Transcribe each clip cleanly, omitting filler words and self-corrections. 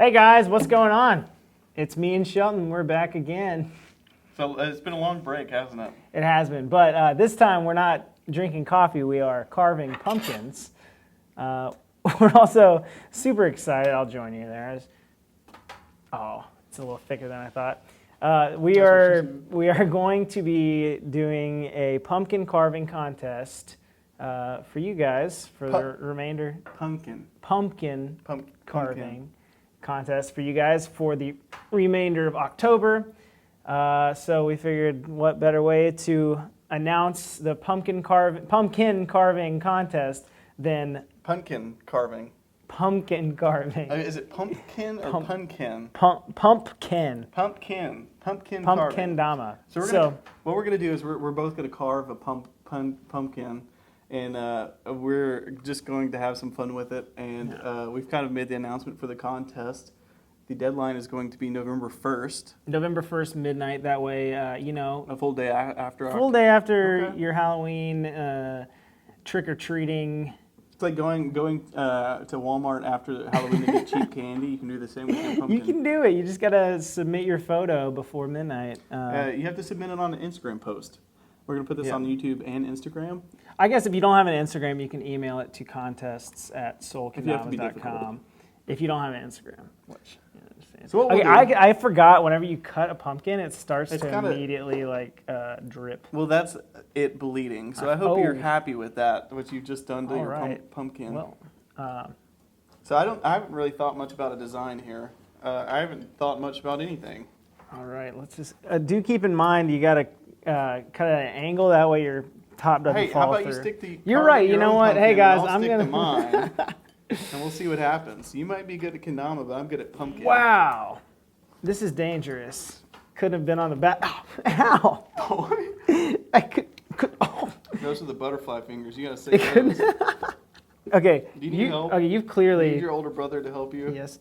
Hey guys, what's going on? It's me and Shelton. We're back again. So it's been a long break, hasn't it? It has been, but this time we're not drinking coffee. We are carving pumpkins. We're also super excited. I'll join you there. Oh, it's a little thicker than I thought. We are going to be doing a pumpkin carving contest for you guys for the remainder. Pumpkin Carving contest for you guys for the remainder of October. So we figured what better way to announce the pumpkin carving contest than pumpkin carving. Pumpkin carving. Is it pumpkin or pumpkin? Pumpkin. Kendama. So what we're gonna do is we're both gonna carve a pumpkin. And we're just going to have some fun with it. And we've kind of made the announcement for the contest. The deadline is going to be November 1st. November 1st, midnight. That way, a full day after. Full day after your Halloween trick-or-treating. It's like going to Walmart after Halloween to get cheap candy. You can do the same with your pumpkin. You can do it. You just got to submit your photo before midnight. You have to submit it on an Instagram post. We're going to put this on YouTube and Instagram. I guess if you don't have an Instagram, you can email it to contests@soulkendamas.com. If you don't have an Instagram. Which, so I forgot whenever you cut a pumpkin, it starts to immediately drip. Well, that's it bleeding. So I hope you're happy with that, what you've just done to your pumpkin. Well, so I haven't really thought much about a design here. I haven't thought much about anything. All right, let's just do keep in mind you got to cut at an angle, that way your top doesn't fall how about through. You stick the You're right. You know what? Hey guys, I'm gonna mine, and we'll see what happens. You might be good at kendama, but I'm good at pumpkin. Wow, this is dangerous. Couldn't have been on the back. Ow! I could. Oh. Those are the butterfly fingers. You gotta say those. Okay. Do you need help? Okay, you've clearly. You need your older brother to help you. Yes.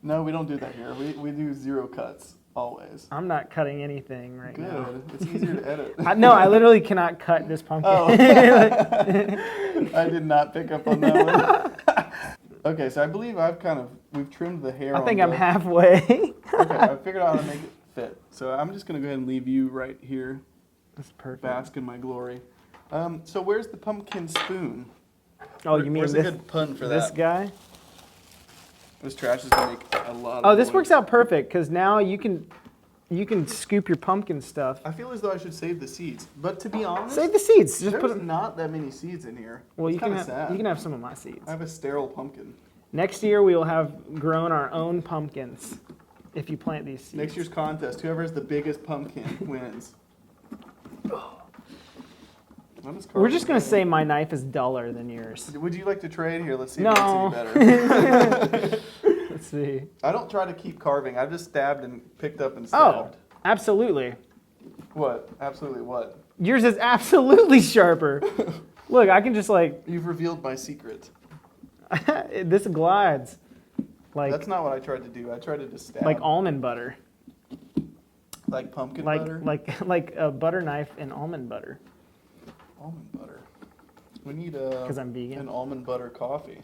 No, we don't do that here. We do 0 cuts. Always. I'm not cutting anything right now. Good. It's easier to edit. No, I literally cannot cut this pumpkin. Oh. I did not pick up on that one. Okay, so I believe we've trimmed the hair. I think I'm halfway. Okay, I figured out how to make it fit. So I'm just going to go ahead and leave you right here. That's perfect. Bask in my glory. So where's the pumpkin spoon? Oh, you mean where's a good pun for this that? Guy? This trash is going to make a lot of Oh, this noise. works out perfect because now you can scoop your pumpkin stuff. I feel as though I should save the seeds, but to be honest, save the seeds. Just there's not that many seeds in here. Well, you can have some of my seeds. I have a sterile pumpkin. Next year we will have grown our own pumpkins. If you plant these seeds. Next year's contest, whoever has the biggest pumpkin wins. We're just going to say my knife is duller than yours. Would you like to trade here? Let's see if it makes any better. Let's see. I don't try to keep carving. I've just stabbed and picked up and stabbed. Oh, absolutely. What? Absolutely what? Yours is absolutely sharper. Look, I can just You've revealed my secret. This glides. That's not what I tried to do. I tried to just stab. Like almond butter. Like pumpkin butter? Like a butter knife and almond butter. Almond butter. We need I'm vegan. An almond butter coffee.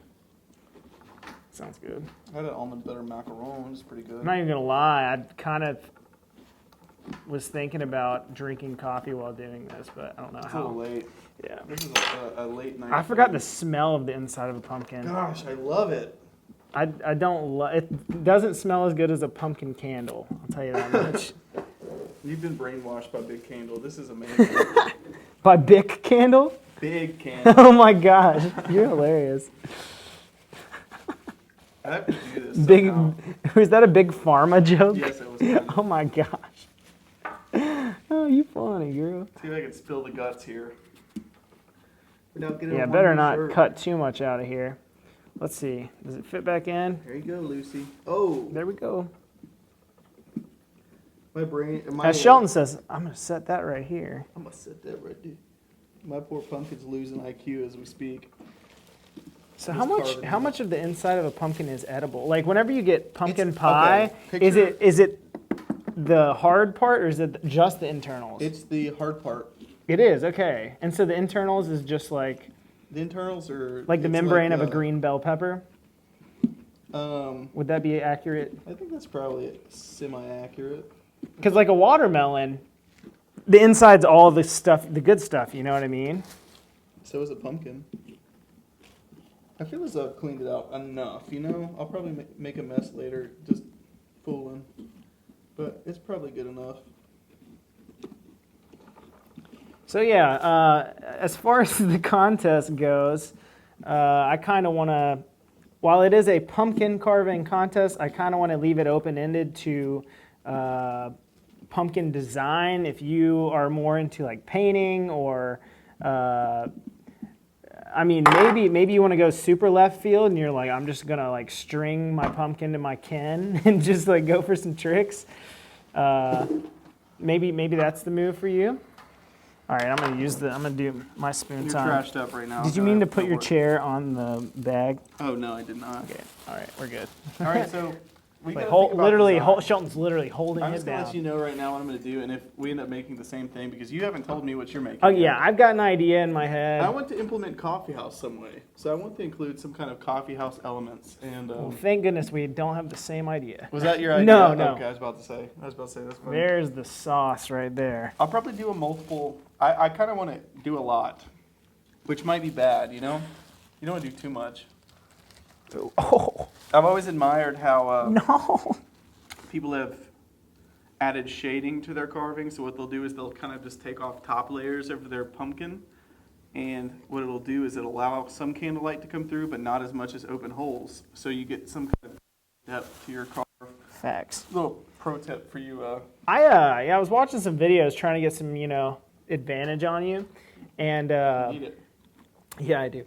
Sounds good. I had an almond butter macaron. It's pretty good. I'm not even going to lie. I kind of was thinking about drinking coffee while doing this, but I don't know how. It's a little late. Yeah. This is a late night. I forgot the smell of the inside of a pumpkin. Gosh, I love it. I don't love it. It doesn't smell as good as a pumpkin candle. I'll tell you that much. You've been brainwashed by Big Candle. This is amazing. By Bic Candle? Big Candle. Oh my gosh, you're hilarious. I have to do this somehow. Was that a big pharma joke? Yes, it was. Fun. Oh my gosh. Oh, you funny, girl. See if I can spill the guts here. Yeah, better not cut too much out of here. Let's see. Does it fit back in? There you go, Lucy. Oh. There we go. My brain. As Shelton says, I'm going to set that right here. I'm going to set that right there. My poor pumpkin's losing IQ as we speak. So how much of the inside of a pumpkin is edible? Like whenever you get pumpkin pie, is it the hard part or is it just the internals? It's the hard part. It is, okay. And so the internals is just like the internals are like the membrane of a green bell pepper. Would that be accurate? I think that's probably semi-accurate. Because like a watermelon, the inside's all the stuff, the good stuff. You know what I mean? So is a pumpkin. I feel as though I've cleaned it out enough, you know? I'll probably make a mess later, just fooling. But it's probably good enough. So yeah, as far as the contest goes, I kind of want to, while it is a pumpkin carving contest, I kind of want to leave it open-ended to pumpkin design. If you are more into like painting or I mean, maybe you want to go super left field and you're like, I'm just gonna like string my pumpkin to my Ken and just like go for some tricks. Maybe that's the move for you. All right, I'm gonna do my spoon You're time. trashed up right now. Did you mean to put your chair on the bag? Oh no, I did not. Okay. All right, we're good. All right, so we Like, gotta think about design. Shelton's literally holding I'm it just gonna down. let you know right now what I'm gonna do, and if we end up making the same thing, because you haven't told me what you're making. Oh yet. yeah, I've got an idea in my head. I want to implement coffee house some way, so I want to include some kind of coffee house elements. And Well, thank goodness we don't have the same idea. was that your idea? No, no. Okay, I was about to say that's fine. There's the sauce right there. I'll probably do a multiple. I kind of want to do a lot, which might be bad. You know, you don't want to do too much. Oh I've always admired how no! people have added shading to their carving. So what they'll do is they'll kind of just take off top layers of their pumpkin, and what it'll do is it'll allow some candlelight to come through, but not as much as open holes. So you get some kind of depth to your carve. Facts. Little pro tip for you. I was watching some videos trying to get some advantage on you, and Need it. yeah, I do.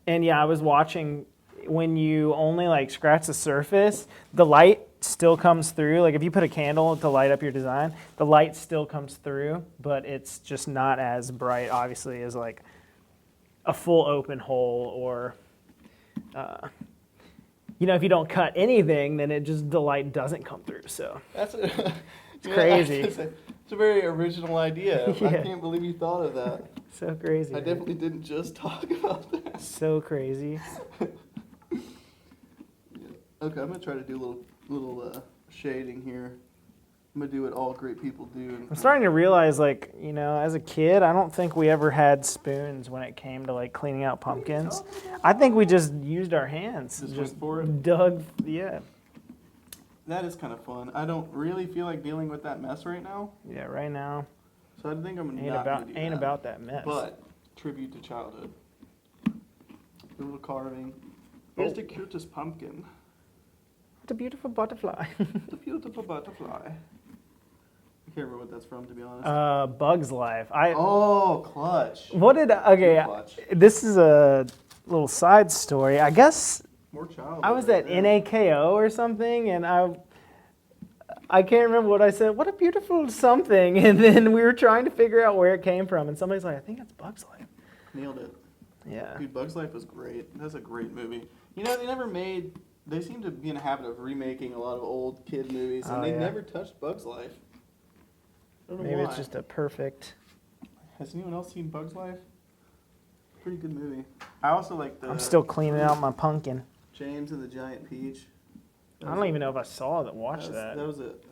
And yeah, I was watching when you only like scratch the surface, the light still comes through. Like if you put a candle to light up your design, the light still comes through, but it's just not as bright, obviously, as like a full open hole or, if you don't cut anything, then the light doesn't come through. So That's it's crazy. It's a very original idea. Yeah. I can't believe you thought of that. So crazy. I definitely didn't just talk about that. So crazy. Okay, I'm gonna try to do a little shading here. I'm gonna do what all great people do. I'm starting to realize, as a kid, I don't think we ever had spoons when it came to like cleaning out pumpkins. I think we just used our hands. Just went for it? Dug, yeah. That is kind of fun. I don't really feel like dealing with that mess right now, Yeah, right now, so I think I'm ain't not gonna do ain't that. about that mess. But tribute to childhood. A little carving. Here's the cutest pumpkin. What a beautiful butterfly. The beautiful butterfly. I can't remember what that's from, to be honest. Bug's Life. Oh, clutch. Okay, Clutch. this is a little side story. I guess More childhood. I was right at there. NAKO or something, and I can't remember what I said. What a beautiful something. And then we were trying to figure out where it came from, and somebody's like, I think it's Bug's Life. Nailed it. Yeah. Dude, Bug's Life was great. That's a great movie. They seem to be in a habit of remaking a lot of old kid movies, and Oh, they yeah. never touched Bug's Life. I don't know Maybe why. it's just a perfect. Has anyone else seen Bug's Life? Pretty good movie. I also like the I'm still cleaning out my pumpkin. James and the Giant Peach. I don't even know if I saw that. Watched that.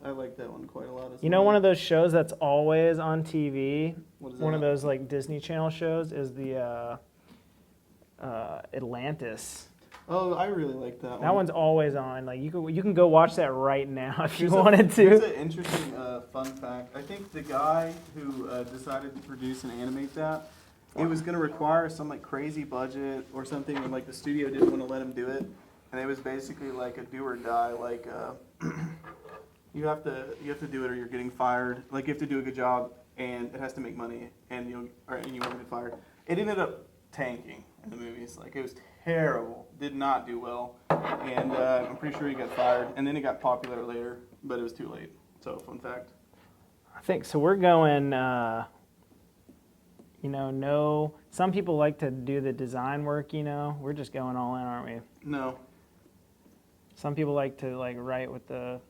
I like that one quite a lot as You know, well. one of those shows that's always on TV. What is One of that? those like Disney Channel shows is the Atlantis. Oh, I really like that one. That one's always on. Like you can go watch that right now if you Here's wanted Here's to. an interesting fun fact. I think the guy who decided to produce and animate that, it was going to require some like crazy budget or something, and like the studio didn't want to let him do it, and it was basically like a do or die. Like you have to do it or you're getting fired. Like you have to do a good job, and it has to make money, and you won't get fired. It ended up tanking in the movies. Like it was terrible. Did not do well, and I'm pretty sure he got fired. And then it got popular later, but it was too late. So fun fact. I think so. We're going. No. Some people like to do the design work. We're just going all in, aren't we? No. Some people like to write with the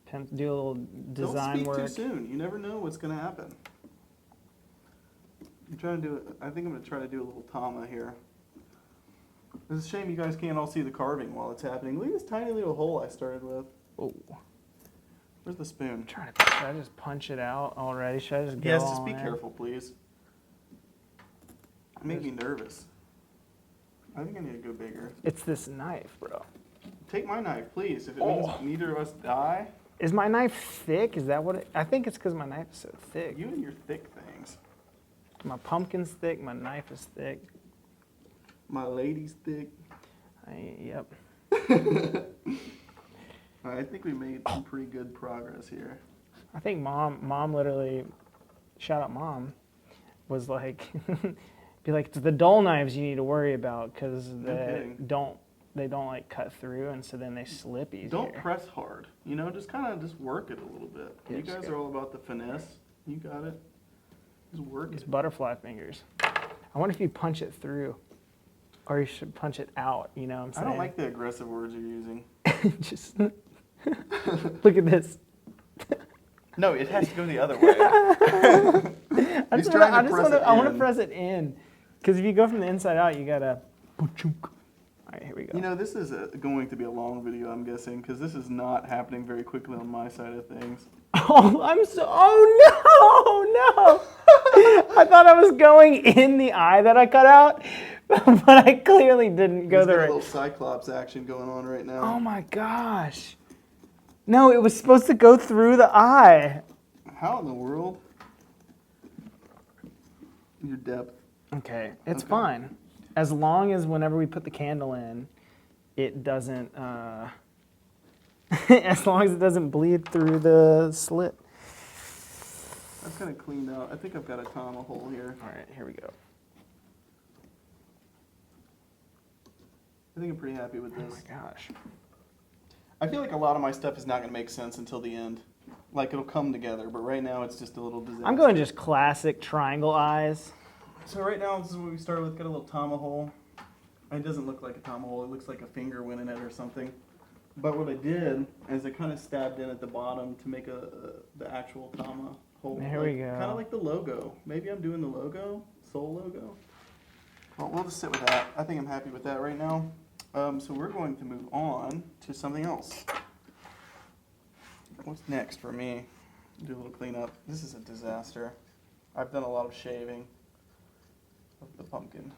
pen, do a little design Don't speak work. too soon. You never know what's going to happen. I think I'm going to try to do a little Tama here. It's a shame you guys can't all see the carving while it's happening. Look at this tiny little hole I started with. Oh. Where's the spoon? Should I just punch it out already? Should I just go Yes, all just be in? careful, please. You make me nervous. I think I need to go bigger. It's this knife, bro. Take my knife, please. If it means neither of us die. Is my knife thick? Is that what it... I think it's because my knife is so thick. You and your thick things. My pumpkin's thick. My knife is thick. My lady's thick. Yep. I think we made some pretty good progress here. I think mom literally, shout out mom, was like, be like, it's the dull knives you need to worry about because they don't like cut through, and so then they slip easier. Don't press hard. You know, just kind of just work it a little bit. Yeah, you guys are all about the finesse. You got it. Just work It's it. butterfly fingers. I wonder if you punch it through, or you should punch it out. You know what I'm saying? I don't like the aggressive words you're using. Just look at this. No, it has to go the other way. I want to press it in, because if you go from the inside out, you gotta. All right, here we go. You know, this is going to be a long video, I'm guessing, because this is not happening very quickly on my side of things. Oh, no! I thought I was going in the eye that I cut out, but I clearly didn't go there. There's a little Cyclops action going on right now. Oh my gosh! No, it was supposed to go through the eye. How in the world? Your depth. Okay, it's fine. As long as whenever we put the candle in, it doesn't, as long as it doesn't bleed through the slit. That's kind of cleaned out. I think I've got a comma hole here. All right, here we go. I think I'm pretty happy with this. Oh my gosh. I feel like a lot of my stuff is not going to make sense until the end. Like, it'll come together, but right now it's just a little disaster. I'm going just classic triangle eyes. So right now, this is what we started with. Got a little tama hole. It doesn't look like a tama hole. It looks like a finger went in it or something. But what I did is I kind of stabbed in at the bottom to make the actual tama hole. Here we go. Kind of like the logo. Maybe I'm doing the logo, soul logo. Well, we'll just sit with that. I think I'm happy with that right now. So we're going to move on to something else. What's next for me? Do a little cleanup. This is a disaster. I've done a lot of shaving of the pumpkin.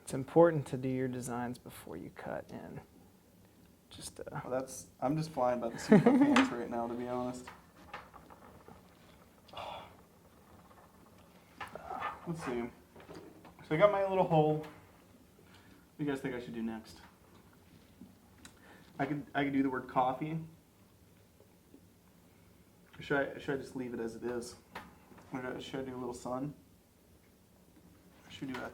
It's important to do your designs before you cut in. Just Well, I'm just flying by the seat of my pants right now, to be honest. Let's see. So I got my little hole. What do you guys think I should do next? I could do the word coffee. Or should I just leave it as it is? Or should I do a little sun? Or should we do a...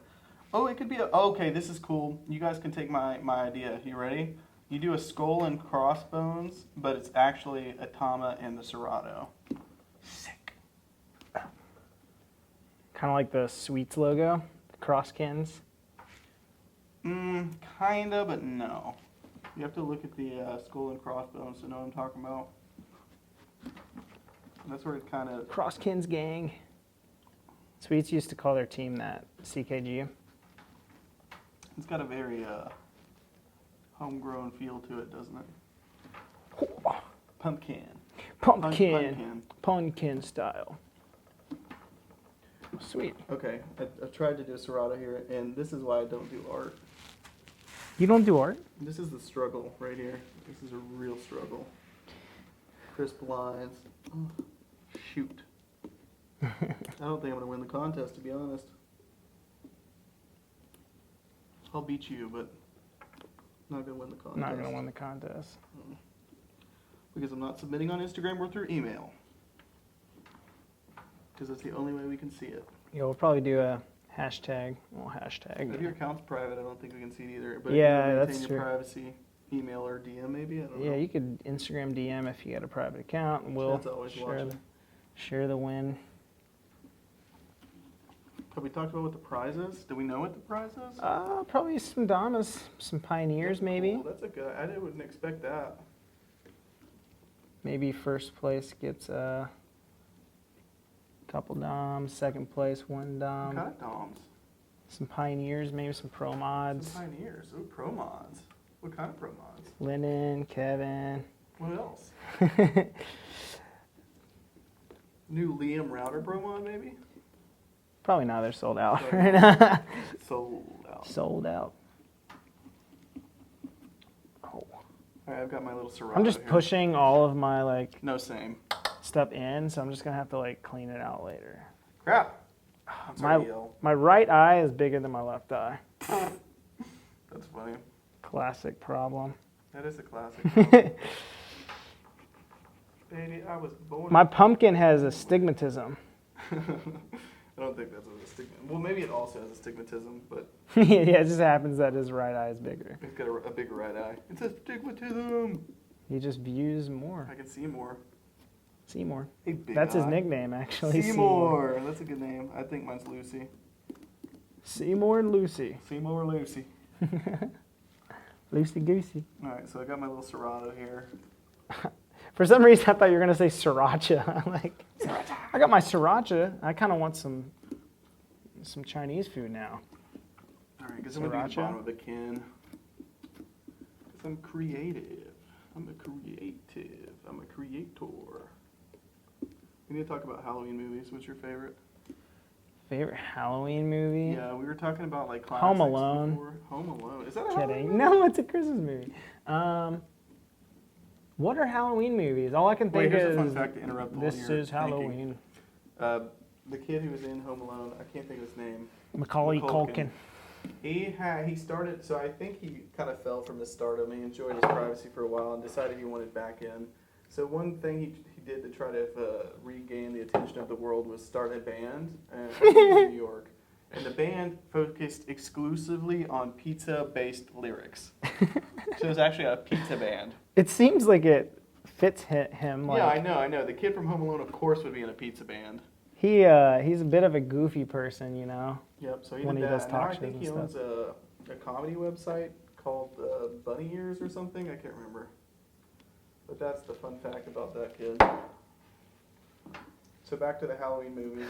Oh, it could be a... Oh, okay, this is cool. You guys can take my idea. You ready? You do a skull and crossbones, but it's actually a tama and the serrato. Sick. kind of like the Sweets logo, the crosskins. Kinda, but no. You have to look at the skull and crossbones to know what I'm talking about. And that's where it kind of... Crosskins gang. Sweets used to call their team that, CKG. It's got a very homegrown feel to it, doesn't it? Pumpkin. Pumpkin style. Sweet. Okay, I've tried to do a serrato here, and this is why I don't do art. You don't do art? This is the struggle right here. This is a real struggle. Crisp lines. Oh, shoot. I don't think I'm going to win the contest, to be honest. I'll beat you, but not going to win the contest. Not going to win the contest. Because I'm not submitting on Instagram or through email. Because that's the only way we can see it. Yeah, we'll probably do a hashtag. Well, hashtag. If your account's private, I don't think we can see it either. But yeah, if you that's maintain true. your privacy, email or DM maybe. I don't know. Yeah, you could Instagram DM if you got a private account, and we'll That's always watching. share the win. Have we talked about what the prize is? Do we know what the prize is? Probably some Damas, some Pioneers, maybe. Cool. That's a good. I wouldn't expect that. Maybe first place gets a couple Doms, second place 1 Dom. What kind of DOMs? Some Pioneers, maybe some Pro Mods. Some Pioneers. Ooh, Pro Mods. What kind of Pro Mods? Lennon, Kevin. What else? New Liam router Pro Mod, maybe? Probably not. They're sold out Sorry. right now. Sold out. Sold out. Oh. All right, I've got my little Serato I'm just here. pushing all of my like No, same. stuff in, so I'm just gonna have to like clean it out later. Crap. I'm sorry, Yale. My right eye is bigger than my left eye. That's funny. Classic problem. That is a classic. Baby, I was born. My pumpkin has astigmatism. I don't think that's a stigmatism. Well, maybe it also has astigmatism, but Yeah, it just happens that his right eye is bigger. it's got a bigger right eye. It's astigmatism. He just views more. I can see more. Seymour. Hey, big That's his eye. nickname, actually. Seymour. That's a good name. I think mine's Lucy. Seymour and Lucy. Seymour Lucy. Loosey goosey. All right, so I got my little Serato here. For some reason, I thought you were gonna say sriracha. Like, I got my sriracha. I kind of want some Chinese food now. All right, because I'm going to do the Sriracha? bottom of the can. Because I'm creative. I'm a creative. I'm a creator. We need to talk about Halloween movies. What's your favorite? Favorite Halloween movie? Yeah, we were talking about like classics Home Alone. before. Home Alone. Is that a Halloween Kidding. movie? No, it's a Christmas movie. What are Halloween movies? All I can Wait, think here's a fun is fact to interrupt all this your is thinking. Halloween. The kid who was in Home Alone, I can't think of his name. Macaulay Culkin. Culkin. He started, so I think he kind of fell from the stardom. He enjoyed his privacy for a while and decided he wanted back in. So one thing he did to try to regain the attention of the world was start a band in New York. And the band focused exclusively on pizza-based lyrics. So it was actually a pizza band. It seems like it fits him. Like, Yeah, I know. The kid from Home Alone, of course, would be in a pizza band. he's a bit of a goofy person, you know. Yep, so he When did he that. does And now talk I shows think and he owns stuff. a comedy website called Bunny Ears or something. I can't remember. But that's the fun fact about that kid. So back to the Halloween movies.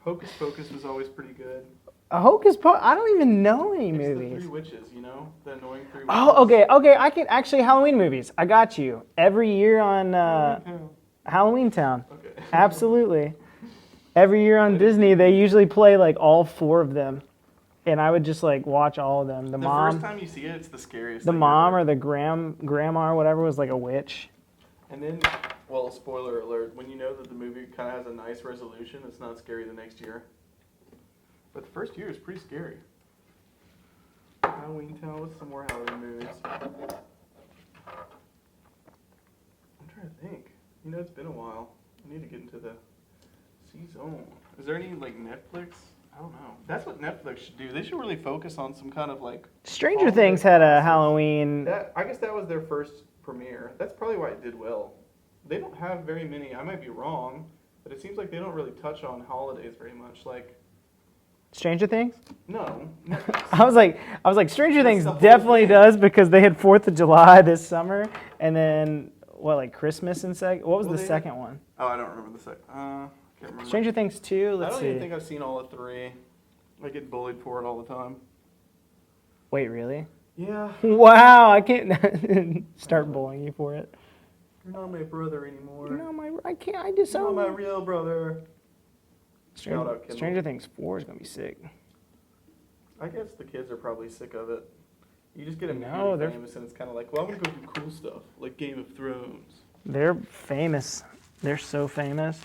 Hocus Pocus was always pretty good. A Hocus Pocus. I don't even know any It's the movies. Three Witches, you know? The annoying Three Witches. Oh, okay. I can actually Halloween movies. I got you. Every year on Halloween Town. Okay. Absolutely. Every year on Disney, they usually play like all 4 of them, and I would just like watch all of them. The The mom, first time you see it, it's the scariest the thing mom ever. or the grandma or whatever was like a witch. And then, well, spoiler alert, when you know that the movie kind of has a nice resolution, it's not scary the next year. But the first year is pretty scary. Halloween Town, what's some more Halloween movies? I'm trying to think. You know, it's been a while. I need to get into the season. Is there any, like, Netflix? I don't know. That's what Netflix should do. They should really focus on some kind of, like... Stranger all Things their had a classes. Halloween. I guess that was their first premiere. That's probably why it did well. They don't have very many. I might be wrong, but it seems like they don't really touch on holidays very much. Like, Stranger Things. no. I was like, Stranger That's Things the whole definitely thing. does because they had 4th of July this summer, and then what, like Christmas and what was Well, the they second one? Oh, I don't remember the second. Can't remember. Stranger Things 2. I Let's don't see. even think I've seen all 3. I get bullied for it all the time. Wait, really? Yeah. Wow, I can't start bullying you for it. You're not my brother anymore. I can't. I You're disown not my you. real brother. Shout out, Kendall. Stranger Things 4 is gonna be sick. I guess the kids are probably sick of it. You just get No, immediately they're- famous, and it's kind of like, well, I'm gonna go do cool stuff, like Game of Thrones. They're famous. They're so famous.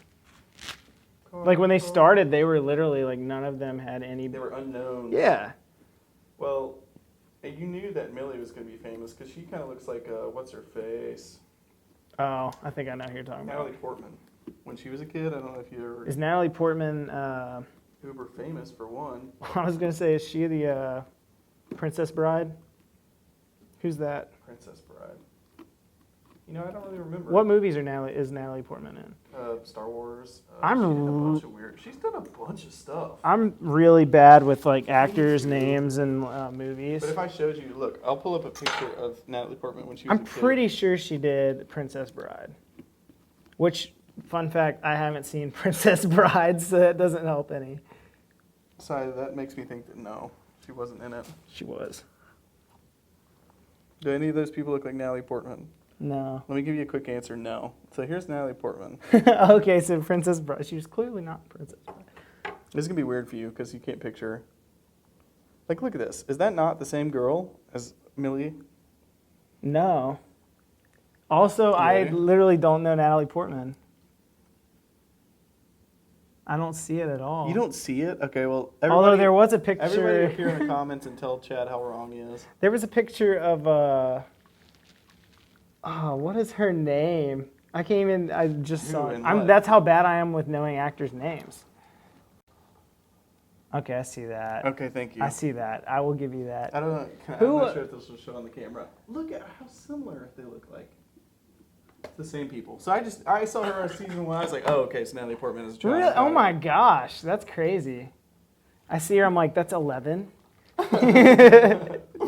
Like when they started, they were literally like none of them had any. They were unknowns. Yeah. Well, and you knew that Millie was going to be famous because she kind of looks like, what's her face? Oh, I think I know who you're talking Natalie about. Portman. When she was a kid, I don't know if you ever... Is Natalie Portman? Uber famous for one. I was gonna say, is she the Princess Bride? Who's that? Princess Bride. You know, I don't really remember. What movies is Natalie Portman in? Star Wars. I'm She's done a r- bunch of weird... She's done a bunch of stuff. I'm really bad with like actors' names and movies. But if I showed you... Look, I'll pull up a picture of Natalie Portman when she was I'm a kid. pretty sure she did Princess Bride. Which, fun fact, I haven't seen Princess Bride, so that doesn't help any. side, that makes me think that no, she wasn't in it. She was. Do any of those people look like Natalie Portman? No. Let me give you a quick answer, no. So here's Natalie Portman. Okay, so Princess Bride. She was clearly not Princess Bride. This is going to be weird for you because you can't picture her. Like, look at this. Is that not the same girl as Millie? No. Also, I Really? literally don't know Natalie Portman. I don't see it at all. You don't see it? Okay, well, Although there was a everybody picture. up here in the comments and tell Chad how wrong he is. There was a picture of what is her name? I can't even. I just saw it. and what? That's how bad I am with knowing actors' names. Okay, I see that. Okay, thank you. I see that. I will give you that. I don't know. Who- I'm not sure if this will show on the camera. Look at how similar they look like. It's the same people. So I saw her on season 1. I was like, oh, okay, so Natalie Portman is a child. Really? Oh my gosh, that's crazy. I see her. I'm like, that's 11.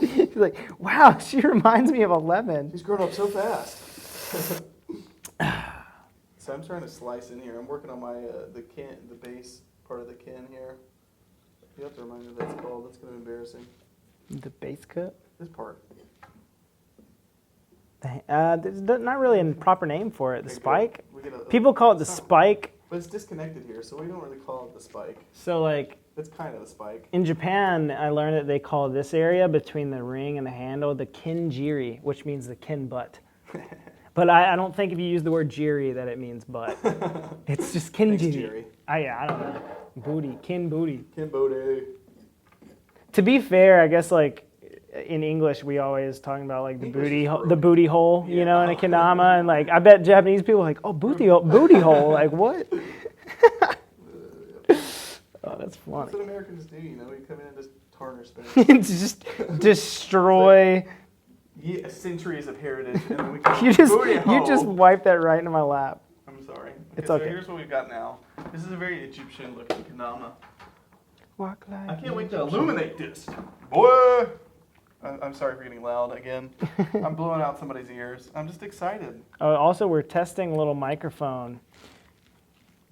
She's like, wow, she reminds me of 11. She's grown up so fast. So I'm trying to slice in here. I'm working on my the base part of the can here. You have to remind me what that's called. That's going to be embarrassing. The base cut. This part. There's not really a proper name for it. The Okay, spike. good. We get People call it the it's not- spike. But it's disconnected here, so we don't really call it the spike. So like It's kind of a spike. in Japan, I learned that they call this area between the ring and the handle the kinjiri, which means the kin butt. But I don't think if you use the word jiri that it means butt. It's just Thanks, kinjiri. Jerry. I don't know. Booty, kin booty. Kimbo To be fair, I guess like in English we always talking about like the English booty is the booty hole, Yeah. you know, in a kendama, and like I bet Japanese people are like, oh, booty hole, like what? Oh, that's funny. That's what Americans do, you know? We come in and just tarnish things. Just destroy. Yeah, centuries of heritage, and then we come You just booty hole. you just wiped that right into my lap. I'm sorry. It's So okay. here's what we've got now. This is a very Egyptian-looking kendama. Walk like I can't wait to illuminate this, boy. I'm sorry for getting loud again. I'm blowing out somebody's ears. I'm just excited. Oh, also, we're testing a little microphone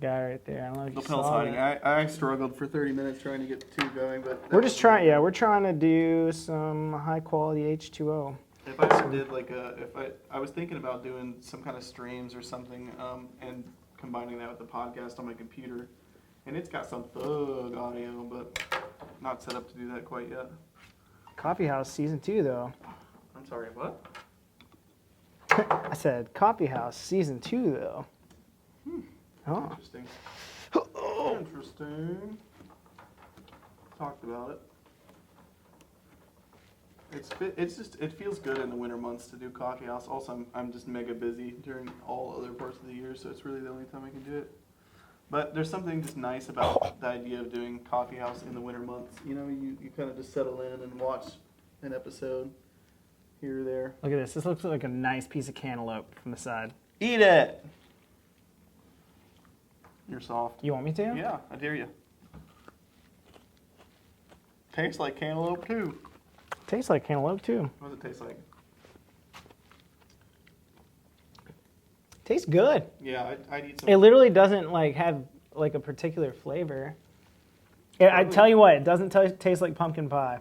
guy right there. I don't know if you Lapel's saw hiding. that. I struggled for 30 minutes trying to get the two going, but We're just trying. Yeah, we're trying to do some high quality H2O. If I just did like I was thinking about doing some kind of streams or something, and combining that with the podcast on my computer, and it's got some thug audio, but not set up to do that quite yet. Coffee House season 2, though. I'm sorry, what? I said Coffee House season 2, though. Oh. Interesting. Interesting. Talked about it. It feels good in the winter months to do coffee house. Also, I'm just mega busy during all other parts of the year, so it's really the only time I can do it. But there's something just nice about the idea of doing coffee house in the winter months. You know, you kind of just settle in and watch an episode here or there. Look at this. This looks like a nice piece of cantaloupe from the side. Eat it. You're soft. You want me to? Yeah, I dare you. Tastes like cantaloupe too. Tastes like cantaloupe, too. What does it taste like? Tastes good. Yeah, I'd eat some. It literally doesn't like have like a particular flavor. I tell you what, it doesn't taste like pumpkin pie.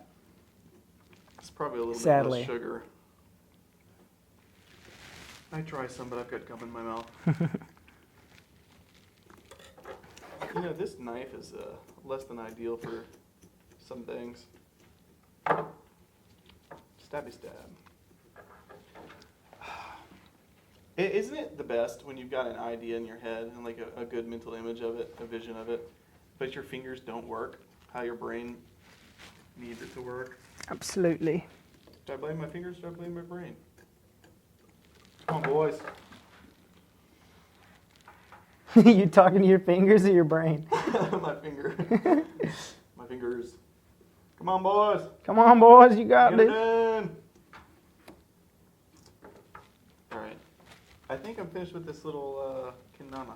It's probably a little Sadly. bit less sugar. I try some, but I've got gum in my mouth. You know, this knife is less than ideal for some things. Stabby stab. Isn't it the best when you've got an idea in your head and like a good mental image of it, a vision of it, but your fingers don't work how your brain needs it to work? Absolutely. Do I blame my fingers or do I blame my brain? Come on, boys. You talking to your fingers or your brain? My finger. My fingers. Come on, boys. Come on, boys, you got Get it it. done. All right. I think I'm finished with this little kendama.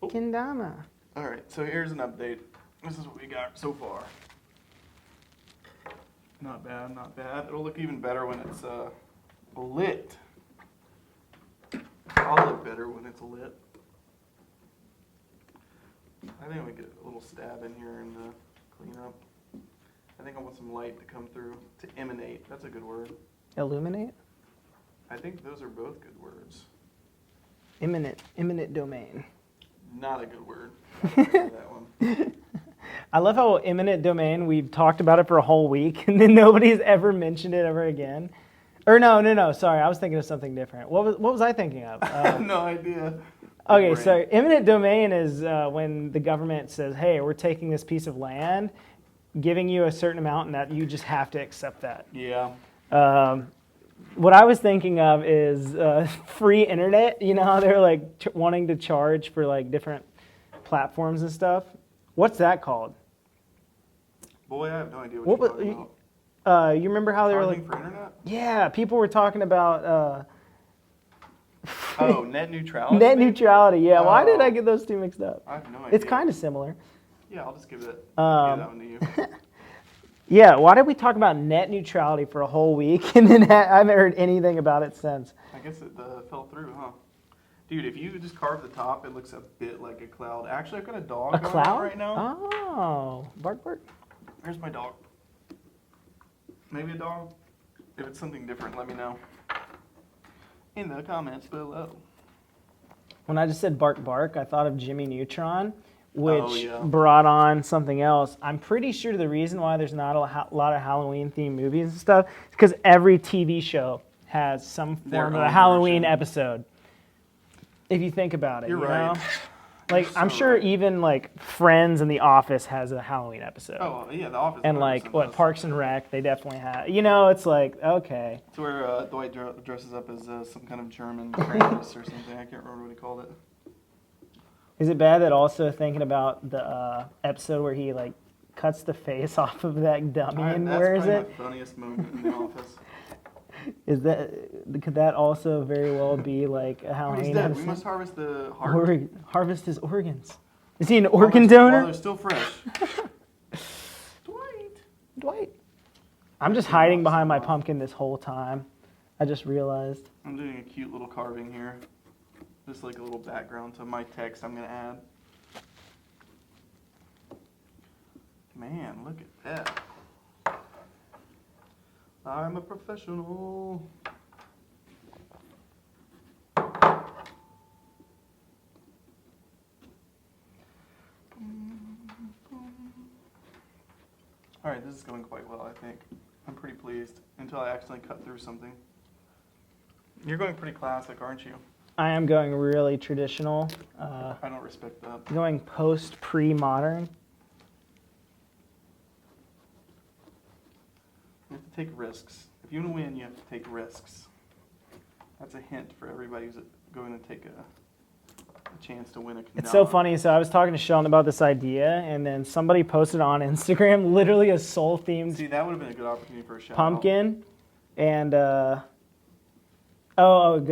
Kendama. All right, so here's an update. This is what we got so far. Not bad, not bad. It'll look even better when it's lit. I'll look better when it's lit. I think we get a little stab in here and clean up. I think I want some light to come through, to emanate. That's a good word. Illuminate? I think those are both good words. Eminent domain. Not a good word. I don't know that one. I love how eminent domain, we've talked about it for a whole week, and then nobody's ever mentioned it ever again. Or no, sorry, I was thinking of something different. What was I thinking of? I have no idea. Okay, so eminent domain is when the government says, hey, we're taking this piece of land, giving you a certain amount, and that you just have to accept that. Yeah. What I was thinking of is free internet. You know how they're like wanting to charge for like different platforms and stuff? What's that called? Boy, I have no idea what you're talking about. You remember how they were like... for internet? Yeah, people were talking about... Oh, net neutrality? Net neutrality, yeah. Why did I Oh. get those two mixed up? I have no idea. It's kind of similar. Yeah, I'll just give that one to you. Yeah, why did we talk about net neutrality for a whole week and then I haven't heard anything about it since? I guess it fell through, huh? Dude, if you just carve the top, it looks a bit like a cloud. Actually, I've got a dog A going cloud? on right now. Oh, bark, bark. Here's my dog. Maybe a dog? If it's something different, let me know in the comments below. When I just said bark, bark, I thought of Jimmy Neutron, which yeah. brought on something else. I'm pretty sure the reason why there's not a lot of Halloween-themed movies and stuff is because every TV show has some form of a Halloween episode. If you think about it, You're you right. know? Like, You're so I'm sure right. even, like, Friends and The Office has a Halloween episode. Oh, yeah, The Office. And, like, 100% what, does. Parks and Rec, they definitely have. You know, it's like, okay. It's where Dwight dresses up as some kind of German Krampus or something. I can't remember what he called it. Is it bad that also thinking about the episode where he, like, cuts the face off of that dummy and wears it? That's probably my funniest moment in The Office. Could that also very well be, like, a He's Halloween dead. episode? We must harvest the heart. Harvest his organs. Is he an organ donor? While they're still fresh. Dwight. I'm just hiding behind my pumpkin this whole time. I just realized. I'm doing a cute little carving here. Just like a little background to my text I'm going to add. Man, look at that. I'm a professional. All right, this is going quite well, I think. I'm pretty pleased until I accidentally cut through something. You're going pretty classic, aren't you? I am going really traditional. I don't respect that. Going pre-modern. You have to take risks. If you want to win, you have to take risks. That's a hint for everybody who's going to take a chance to win a Kendama. It's so funny. So I was talking to Sheldon about this idea, and then somebody posted on Instagram literally a soul-themed See, that would have been a good opportunity for a shout pumpkin. And, good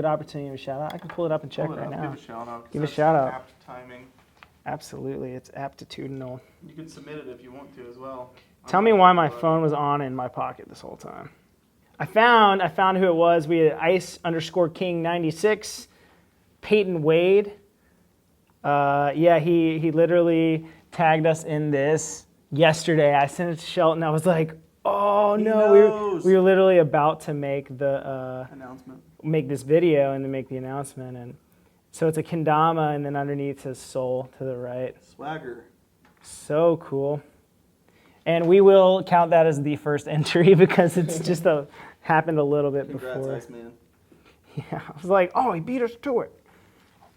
opportunity to shout out. I can pull it up and check right now. Give a shout out. Give a shout out. Apt timing. Absolutely. It's aptitudinal. You can submit it if you want to as well. Tell me why my phone was on in my pocket this whole time. I found who it was. We had Ice_King96, Peyton Wade. He literally tagged us in this yesterday. I sent it to Shelton. I was like, oh no, we were literally about to make the announcement. Make this video and then make the announcement. And so it's a kendama, and then underneath says soul to the right. Swagger. So cool. And we will count that as the first entry because it's just happened a little bit Congrats, before. Iceman. Yeah, I was like, oh, he beat us to it.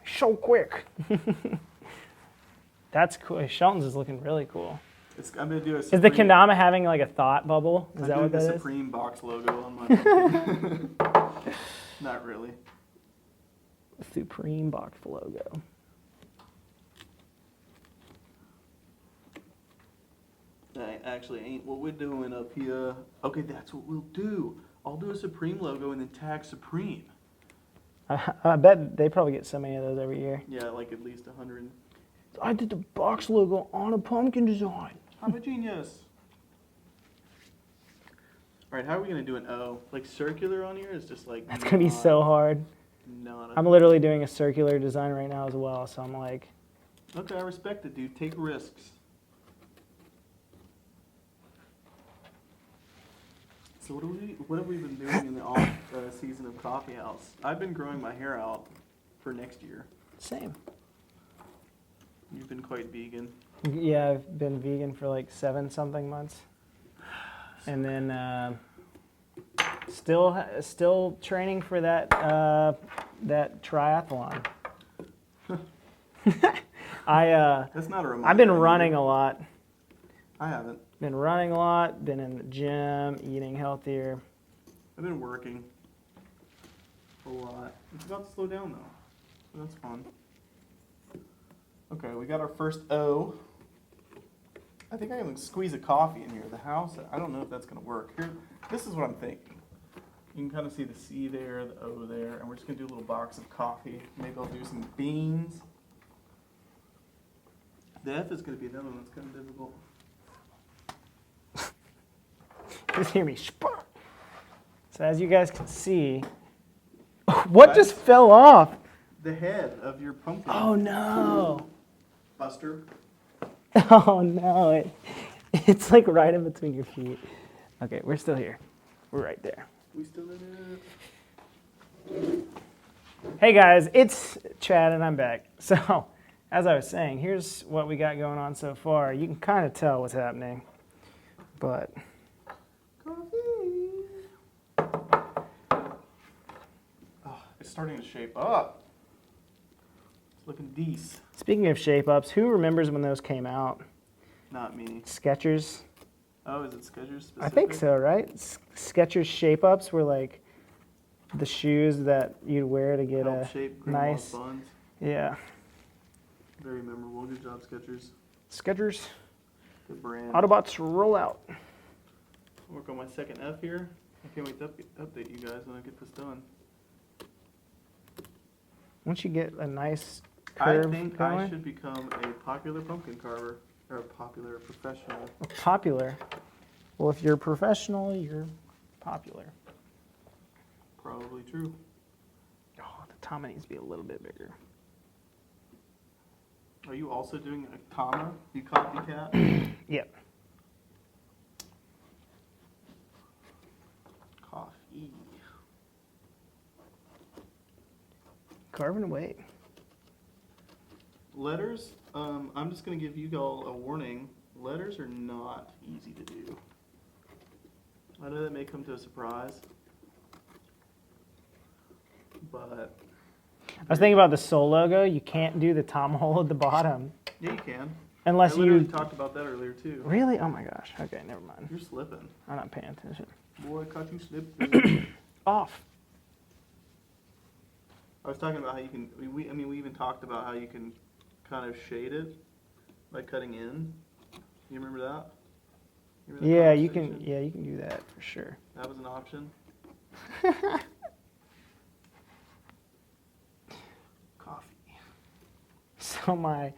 So quick. That's cool. Shelton's is looking really cool. I'm gonna do a. Is the kendama having like a thought bubble? Is that what that is? I'm doing the Supreme box logo on my pumpkin. Not really. Supreme box logo. That actually ain't what we're doing up here. Okay, that's what we'll do. I'll do a Supreme logo and then tag Supreme. I bet they probably get so many of those every year. Yeah, like at least 100. I did the box logo on a pumpkin design. I'm a genius. All right, how are we gonna do an O? Like circular on here is just like. That's gonna be so hard. Not. I'm literally doing a circular design right now as well, so I'm like. Okay, I respect it, dude. Take risks. So what have we been doing in the off season of Coffee House? I've been growing my hair out for next year. Same. You've been quite vegan. Yeah, I've been vegan for like 7-something months, and then still training for that triathlon. That's not a reminder. I've been running a lot. I haven't. Been running a lot. Been in the gym, eating healthier. I've been working a lot. It's about to slow down though, so that's fun. Okay, we got our first O. I think I can squeeze a coffee in here. The house, I don't know if that's going to work. Here, this is what I'm thinking. You can kind of see the C there, the O there, and we're just going to do a little box of coffee. Maybe I'll do some beans. The F is going to be another one that's kind of difficult. Just hear me. So as you guys can see, what just fell off? The head of your pumpkin. Oh no. Buster. Oh no, it's like right in between your feet. Okay, we're still here. We're right there. We still in it. Hey guys, it's Chad and I'm back. So, as I was saying, here's what we got going on so far. You can kind of tell what's happening, but Coffee. Oh, it's starting to shape up. It's looking decent. speaking of shape-ups, who remembers when those came out? Not me. Skechers? Oh, is it Skechers specific? I think so, right? Skechers shape-ups were like the shoes that you'd wear to get Help a shape grandma's nice... buns. Yeah. Very memorable. Good job, Skechers. Skechers. Good brand. Autobots roll out. Work on my second F here. I can't wait to update you guys when I get this done. Once you get a nice I curve think going, I should become a popular pumpkin carver, or a popular professional. popular. Well, if you're professional, you're popular. Probably true. Oh, the Tama needs to be a little bit bigger. Are you also doing a Tama? You copycat? Yep. Coffee. Carving away. Letters, I'm just going to give you all a warning. Letters are not easy to do. I know that may come to a surprise, but... I was thinking about the Soul logo. You can't do the Tom hole at the bottom. Yeah, you can. Unless I literally you... talked about that earlier, too. Really? Oh my gosh. Okay, never mind. You're slipping. I'm not paying attention. Boy, I caught you slipping. Off. I was talking about how you can, we even talked about how you can kind of shade it by cutting in. You remember that? You remember that Yeah, you can. conversation? Yeah, you can do that for sure. That was an option. Coffee. So my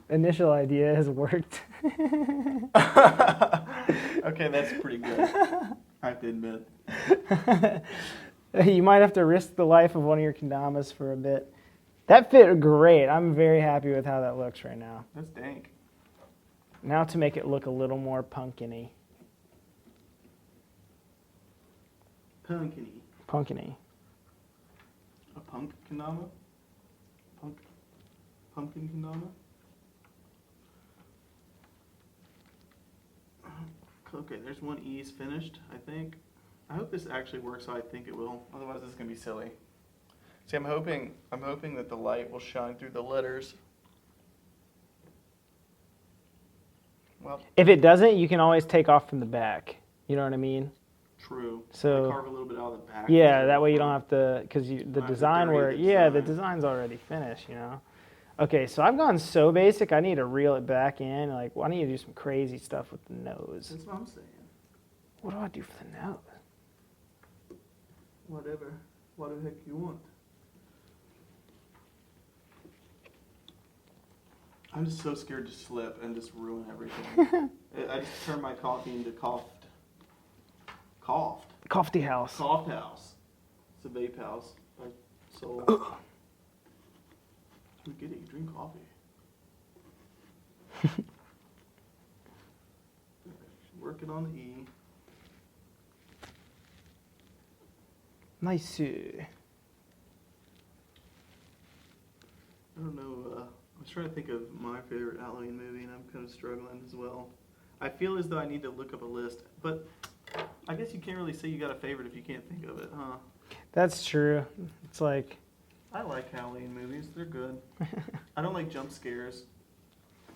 initial idea has worked. Okay, that's pretty good. I have to admit. You might have to risk the life of one of your Kendamas for a bit. That fit great. I'm very happy with how that looks right now. That's dank. Now to make it look a little more pumpkin-y. Pumpkin-y. Pumpkin-y. A punk kendama? Pumpkin kendama? Okay, there's one E's finished, I think. I hope this actually works how I think it will. Otherwise, this is gonna be silly. See, I'm hoping that the light will shine through the letters. Well, If it doesn't, you can always take off from the back. You know what I mean? true. So- I carve a little bit out of the back. Yeah, that way you don't have to, because the have to design dirty where, the yeah, the design. design's already finished, you know. Okay, so I've gone so basic, I need to reel it back in. Like, well, I need to do some crazy stuff with the nose. That's what I'm saying. What do I do for the nose? Whatever. What the heck you want? I'm just so scared to slip and just ruin everything. I just turned my coffee into coughed Coffee house. house. It's a vape house. I sold. We get it. You drink coffee. Working on the E. Nice. I don't know. I was trying to think of my favorite Halloween movie, and I'm kind of struggling as well. I feel as though I need to look up a list, but I guess you can't really say you got a favorite if you can't think of it, huh? That's true. It's like I like Halloween movies. They're good. I don't like jump scares.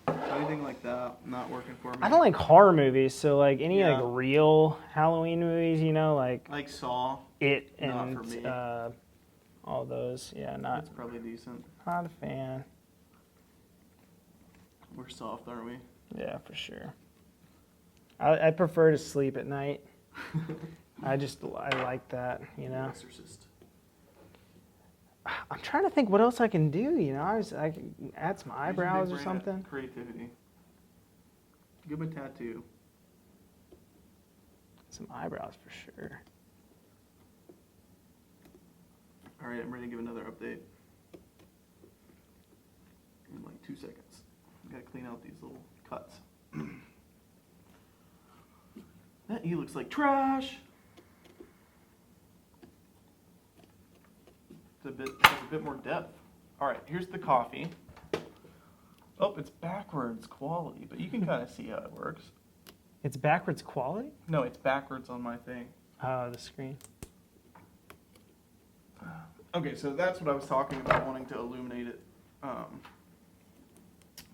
Anything like that, not working for me. I don't like horror movies, so like any Yeah. like real Halloween movies, you know, like Saw. It Not and for me. all those. Yeah, That's probably decent. not a fan. We're soft, aren't we? Yeah, for sure. I prefer to sleep at night. I like that, you know. Exorcist. I'm trying to think what else I can do, you know. I can add some eyebrows or Use your big brain something. at Creativity. Give him a tattoo. Some eyebrows for sure. All right, I'm ready to give another update. In like 2 seconds. Gotta clean out these little cuts. That E looks like trash. It has a bit more depth. All right, here's the coffee. Oh, it's backwards quality, but you can kind of see how it works. It's backwards quality? No, it's backwards on my thing. Oh, the screen. Okay, so that's what I was talking about, wanting to illuminate it.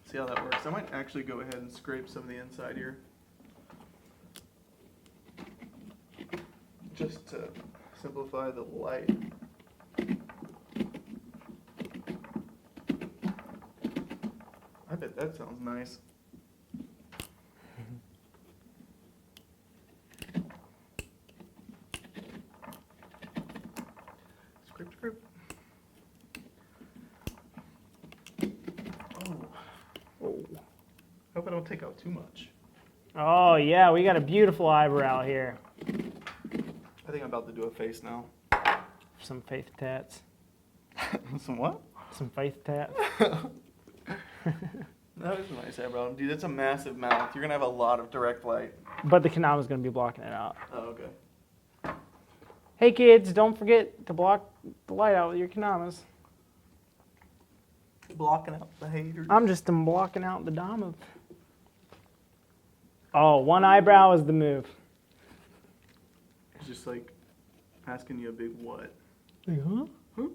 See how that works. I might actually go ahead and scrape some of the inside here. Just to simplify the light. I bet that sounds nice. Scrape, scrape. Oh. Hope I don't take out too much. Oh yeah, we got a beautiful eyebrow here. I think I'm about to do a face now. Some faith tats. Some what? Some faith tats. That is a nice eyebrow. Dude, that's a massive mouth. You're going to have a lot of direct light. But the Kendama's going to be blocking it out. Oh, okay. Hey kids, don't forget to block the light out with your Kendamas. Blocking out the haters. I'm just blocking out the Dama. Oh, one eyebrow is the move. It's just like asking you a big what. Like, huh? Huh?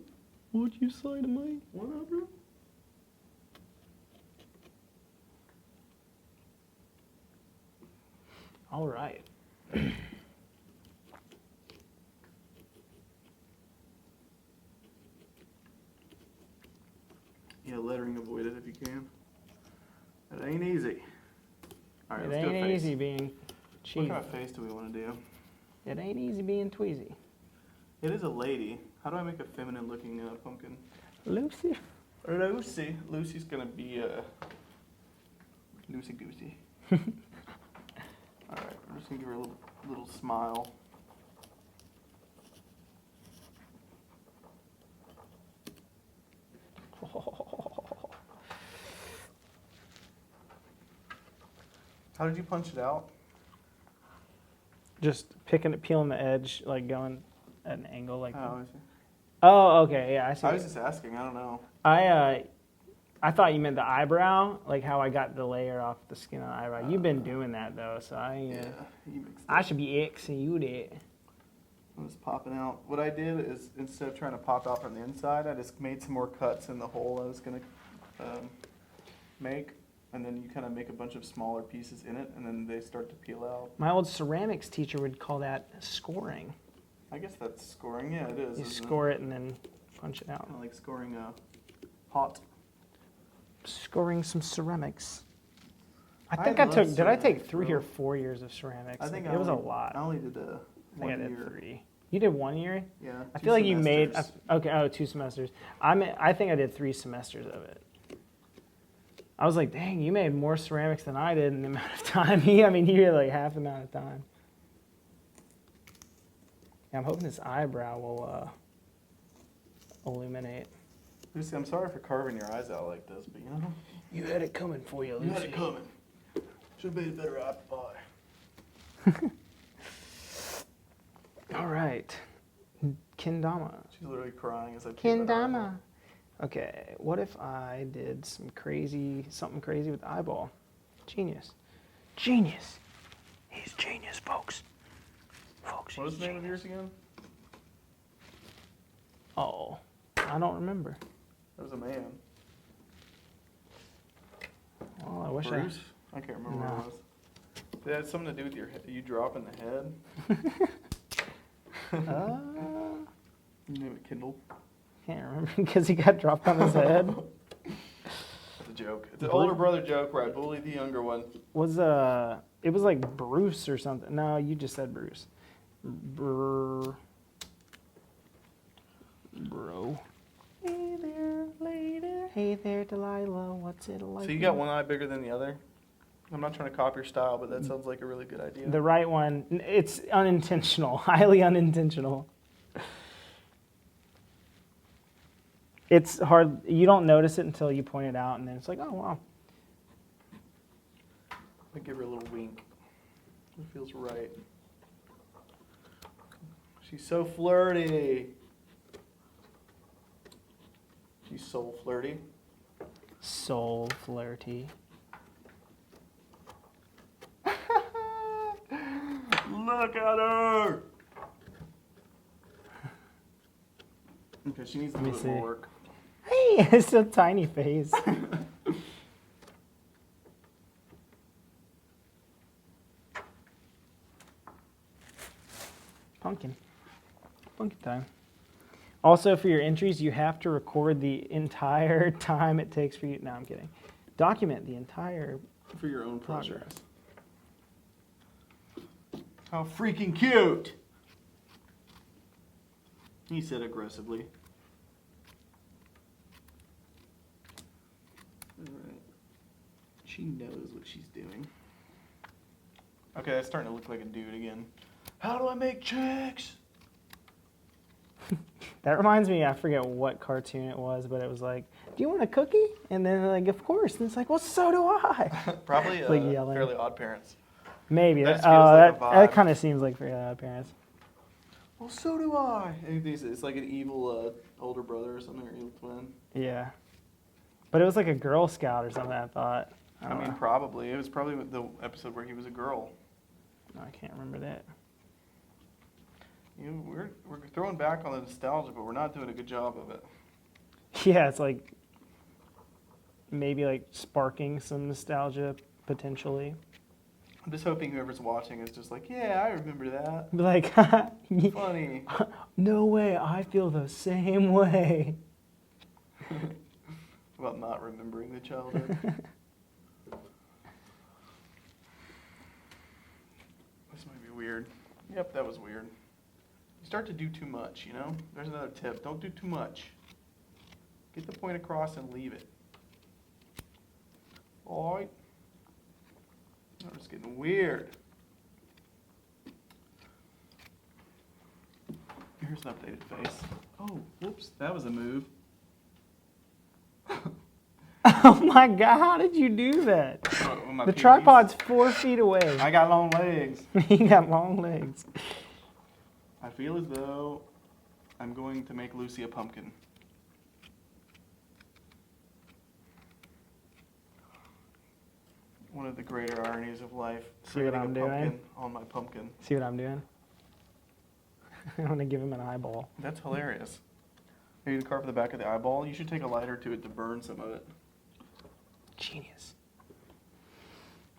What'd you say to me? What up, bro? All right. Yeah, lettering avoid it if you can. It ain't easy. All right, It let's do a ain't face. easy being What cheesy. kind of face do we want to do? It ain't easy being tweezy. It is a lady. How do I make a feminine looking pumpkin? Lucy. Lucy. Lucy's going to be loosey goosey. All right, I'm just going to give her a little smile. How did you punch it out? Just peeling the edge, like going at an angle like that. Oh, I see. Oh, okay, yeah, I see. I was just asking. I don't know. I thought you meant the eyebrow, like how I got the layer off the skin on the eyebrow. You've been doing that though, so Yeah, you mixed it. I should be X and you did. It was popping out. What I did is, instead of trying to pop out from the inside, I just made some more cuts in the hole I was going to make. And then you kind of make a bunch of smaller pieces in it, and then they start to peel out. My old ceramics teacher would call that scoring. I guess that's scoring. Yeah, it is. You isn't score it and then punch it out. Kind of like scoring hot. Scoring some ceramics. I I think I love took, did I take ceramics, 3 bro. or 4 years of ceramics? I think Like, it was a lot. I only did I think I 1 did year. 3. You did 1 year? Yeah. I 2 feel like you made, semesters. okay, oh, 2 semesters. I think I did 3 semesters of it. I was like, dang, you made more ceramics than I did in the amount of time. I mean, you did like half the amount of time. Yeah, I'm hoping this eyebrow will illuminate. Lucy, I'm sorry for carving your eyes out like this, but you know. You had it coming for you, Lucy. You had it coming. Should have made a better apple pie. All right. Kendama. She's literally crying as I peel that eyeball. Kendama. Okay, what if I did something crazy with the eyeball? Genius. Genius. He's genius, folks. Folks, What was the name of yours again? Oh, I don't remember. That was a man. Well, I wish Bruce? I can't remember what it was. Did it have something to do with you dropping the head? Name it Kindle. Can't remember because he got dropped on his head. It's a joke. It's an older brother joke where I bullied the younger one. It was like Bruce or something. No, you just said Bruce. Bro. Hey there, lady. Hey there, Delilah. What's it like? So you got one eye bigger than the other? I'm not trying to copy your style, but that sounds like a really good idea. The right one, it's unintentional, highly unintentional. It's hard, you don't notice it until you point it out, and then it's like, oh, wow. Let me give her a little wink. It feels right. She's so flirty. She's so flirty. Soul flirty. Look at her! Okay, she needs a little bit more work. Hey, it's a tiny face. Pumpkin. Pumpkin time. Also, for your entries, you have to record the entire time it takes for you. No, I'm kidding. Document the entire For your own pleasure. progress. How freaking cute! He said aggressively. Alright. She knows what she's doing. Okay, that's starting to look like a dude again. How do I make chicks? That reminds me, I forget what cartoon it was, but it was like, do you want a cookie? And then like, of course. And it's like, well, so do I. Probably like yelling. Fairly Odd Parents. Maybe. That feels like a vibe. That kind of seems like Fairly Odd Parents. Well, so do I. It's like an evil older brother or something, or evil twin. Yeah. But it was like a Girl Scout or something, I thought. I mean, probably. It was probably the episode where he was a girl. No, I can't remember that. You know, we're throwing back on the nostalgia, but we're not doing a good job of it. Yeah, it's like maybe like sparking some nostalgia potentially. I'm just hoping whoever's watching is just like, yeah, I remember that. Be like, Funny. no way, I feel the same way. About not remembering the childhood. This might be weird. Yep, that was weird. You start to do too much, you know? There's another tip. Don't do too much. Get the point across and leave it. All right? Oh, it's getting weird. Here's an updated face. Oh, whoops, that was a move. Oh my God, how did you do that? The tripod's 4 feet away. I got long legs. He got long legs. I feel as though I'm going to make Lucy a pumpkin. One of the greater ironies of life. See what I'm doing? Pumpkin on my pumpkin. See what I'm doing? I'm going to give him an eyeball. That's hilarious. Maybe to carve the back of the eyeball. You should take a lighter to it to burn some of it. Genius.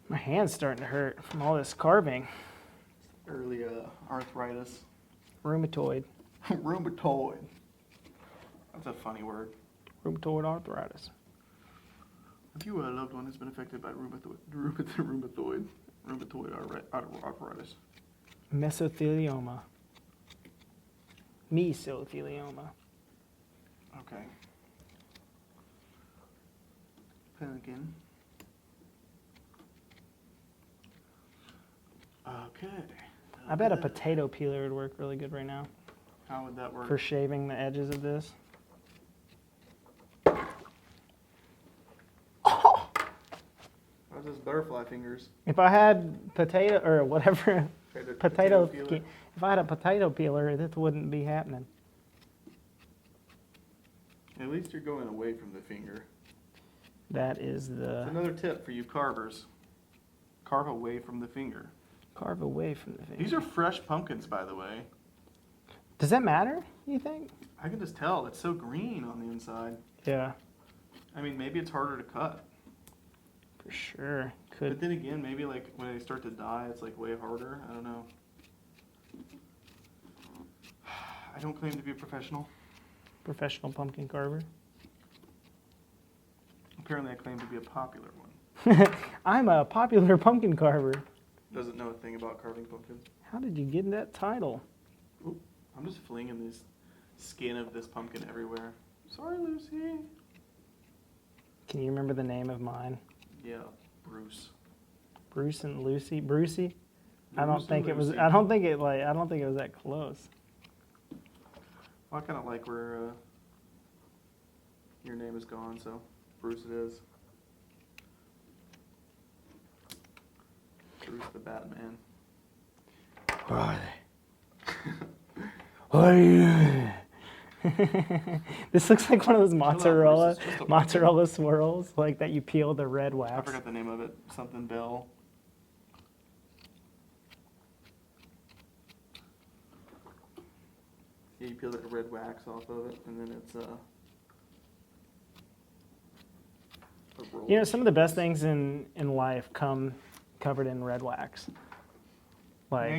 My hand's starting to hurt from all this carving. Early arthritis. Rheumatoid. Rheumatoid. That's a funny word. Rheumatoid arthritis. If you a loved one has been affected by rheumatoid arthritis. Mesothelioma. Mesothelioma. Okay. Pumpkin. Okay. I bet a potato peeler would work really good right now How would that work? for shaving the edges of this. How's this butterfly fingers? If I had potato or whatever, Okay, the potato, peeler. if I had a potato peeler, this wouldn't be happening. At least you're going away from the finger. That is the... Another tip for you carvers. Carve away from the finger. Carve away from the finger. These are fresh pumpkins, by the way. Does that matter, you think? I can just tell. It's so green on the inside. Yeah. I mean, maybe it's harder to cut. For sure. But then again, maybe like when they start to die, it's like way harder. I don't know. I don't claim to be a professional. Professional pumpkin carver. Apparently I claim to be a popular one. I'm a popular pumpkin carver. Doesn't know a thing about carving pumpkins. How did you get that title? Oop, I'm just flinging this skin of this pumpkin everywhere. Sorry, Lucy. Can you remember the name of mine? Yeah, Bruce. Bruce and Lucy? Brucey? I don't Bruce think and it was. Lucy. I don't think it was that close. Well, I kind of like where your name is gone, so Bruce it is. Bruce the Batman. What are you doing? This looks like one of those mozzarella swirls, like that you peel the red wax. I forgot the name of it. Something Bell. Yeah, you peel that red wax off of it, and then it's a roll. You know, some of the best things in life come covered in red wax. Name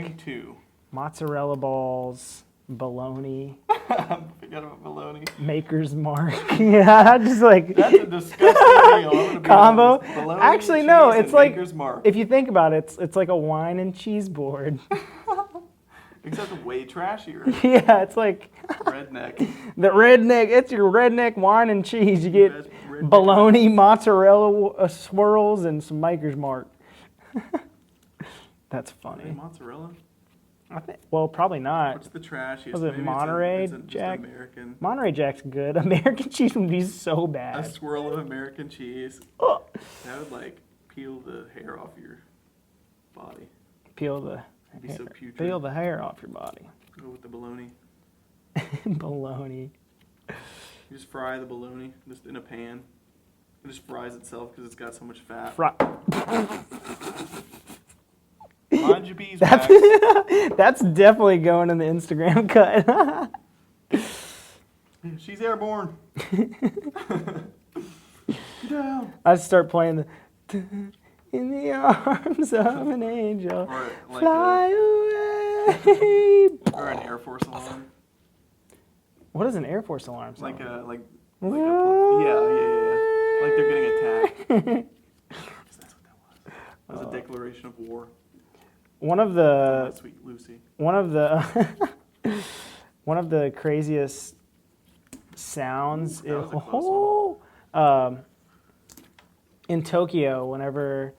Like 2. mozzarella balls, bologna, Forgot about bologna. Maker's Mark. Yeah, just like That's a disgusting meal. I'm gonna be combo. honest. Bologna, Actually, cheese, no, and it's like Maker's Mark. if you think about it, it's like a wine and cheese board. Except way trashier. Yeah, it's like Redneck. the redneck. It's your redneck wine and cheese. You get Best redneck bologna, mozzarella swirls, and some Maker's Mark. That's Hey, funny. mozzarella? I think. Well, probably not. What's the trashiest? Was it Maybe Monterey it's just Jack? American. Monterey Jack's good. American cheese would be so A bad. swirl of American cheese. Oh. That would like peel the hair off your body. Peel the It'd be so putrid. peel the hair off your body. Go with the bologna. Bologna. You just fry the bologna just in a pan. It just fries itself because it's got so much fat. Mind your beeswax. That's definitely going in the Instagram cut. She's airborne. Get down. I start playing the in the arms of an angel, Or like fly away. or an Air Force alarm. What is an Air Force alarm sound? Like a yeah. Like they're getting attacked. That's what that was. That was a declaration of war. One of My the sweet Lucy. one of the craziest sounds That was a close in Tokyo, whenever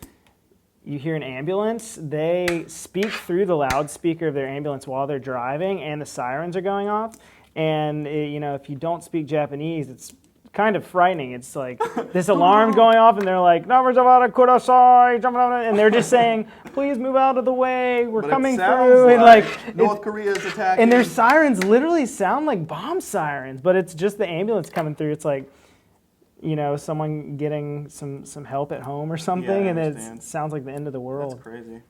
you hear an ambulance, they speak through the loudspeaker of their ambulance while they're driving, and the sirens are going off. And if you don't speak Japanese, it's kind of frightening. It's like this alarm going off, and they're like, and they're just saying, "Please move out of the way. We're But it coming sounds through." And like North Korea is attacking. and their sirens literally sound like bomb sirens, but it's just the ambulance coming through. It's like, someone getting some help at home or something, I and understand. it sounds like the end of the world. That's crazy.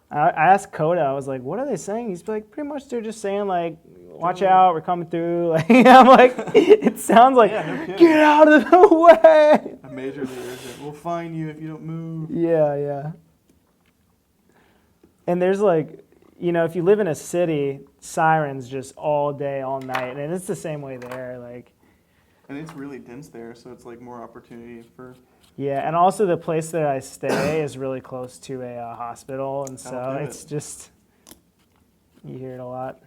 I asked Coda, I was like, what are they saying? He's like, pretty much they're just saying like, watch out, we're coming through. Like, I'm like, it sounds like, Yeah, no kidding. get out of the way. A major urgent. We'll find you if you don't move. Yeah. And there's like, if you live in a city, sirens just all day, all night. And it's the same way there. Like, And it's really dense there, so it's like more opportunity for. yeah, and also the place that I stay is really close to a hospital, and so That'll do it's it. just, you hear it a lot.